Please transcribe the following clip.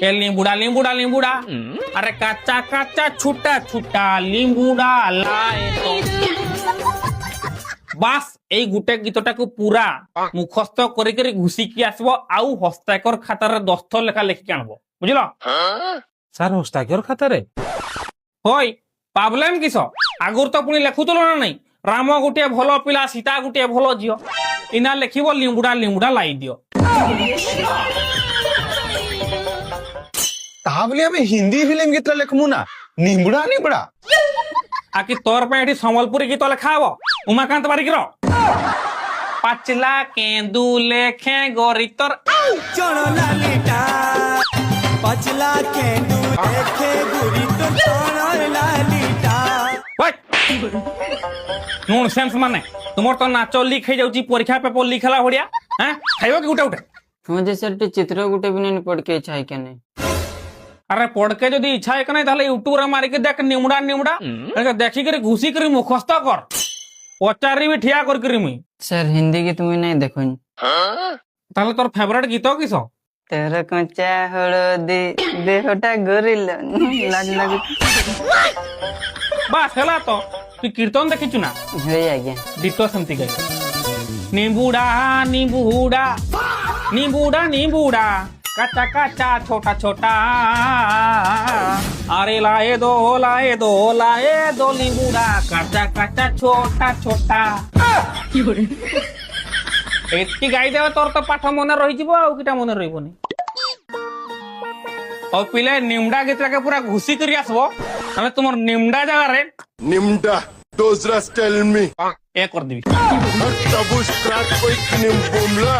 ए लिंबुड़ा लिंबुड़ा लिंबुड़ा अरे कच्चा कच्चा छुट्टा छुट्टा लिंबुड़ा लाए तो বাস এই গোটে গীতটাকে পুরা মুখস্থ করে করে ঘুষিকি আসব আউ হস্তাক্ষর খাতারে দস্ত লেখা লেখিকি আনব বুঝল স্যার হস্তাক্ষর খাতারে হই প্রবলেম কিস আগর তো পুনি লেখুতল না নাই রাম গোটে ভাল পিলা সীতা গোটে ভাল ঝিও ইনা লেখিব লিম্বুড়া লিম্বুড়া লাই দিও তাহলে আমি হিন্দি ফিল্ম গীত লেখমু না নিমড়া নিমড়া আকি তোর পে এটি সম্বলপুরি গীত লেখা হব উমাকান্ত বারিকর পাচলা কেন্দু লেখে গরি তোর চড় লালিটা পাচলা কেন্দু দেখে গুরি তো চড় লালিটা নুন সেন্স মানে তোমার তো নাচ লিক হয়ে যাଉଛି পরীক্ষা পেপর লিক হেলা ভড়িয়া হ্যাঁ খাইব কি গোটে গোটে मुझे सर चित्र गुटे भी नहीं पढ़ के इच्छा है क्या नहीं আরে পড়কে যদি ইচ্ছা হয় নাই তাহলে ইউটিউব রে মারিকে দেখ নিমুড়া নিমুড়া দেখি করে ঘুষি করে মুখস্থ কর পচারিবি ঠিয়া করি করি মুই सर हिंदी की तुम्हें नहीं देखो তাহলে তোর ফেভারিট গীত কিস तेरा कच्चा हळदी देहटा गोरिल लाज लाग বাস হেলা তো তুই কীর্তন দেখিছু না है आज्ञा ডিটো সেমতি গাই নিম্বুড়া নিম্বুড়া নিম্বুড়া নিম্বুড়া কাঁচা কাঁচা ছোটা ছোটা আরে লাए दो নিম্বুড়া কাঁচা কাঁচা ছোটা ছোটা এটি গাই দেবে তোর তো পাঠ মনে রহিଯିব আর কিটা মনে রহিবনি ও পিলে নিমডা গীতটাকে পুরা ঘুষি করি আসব আমি তোমার নিমডা জায়গারে Nimda, those rest tell me. এ করে দিবি Tabush crack quick nimbumla.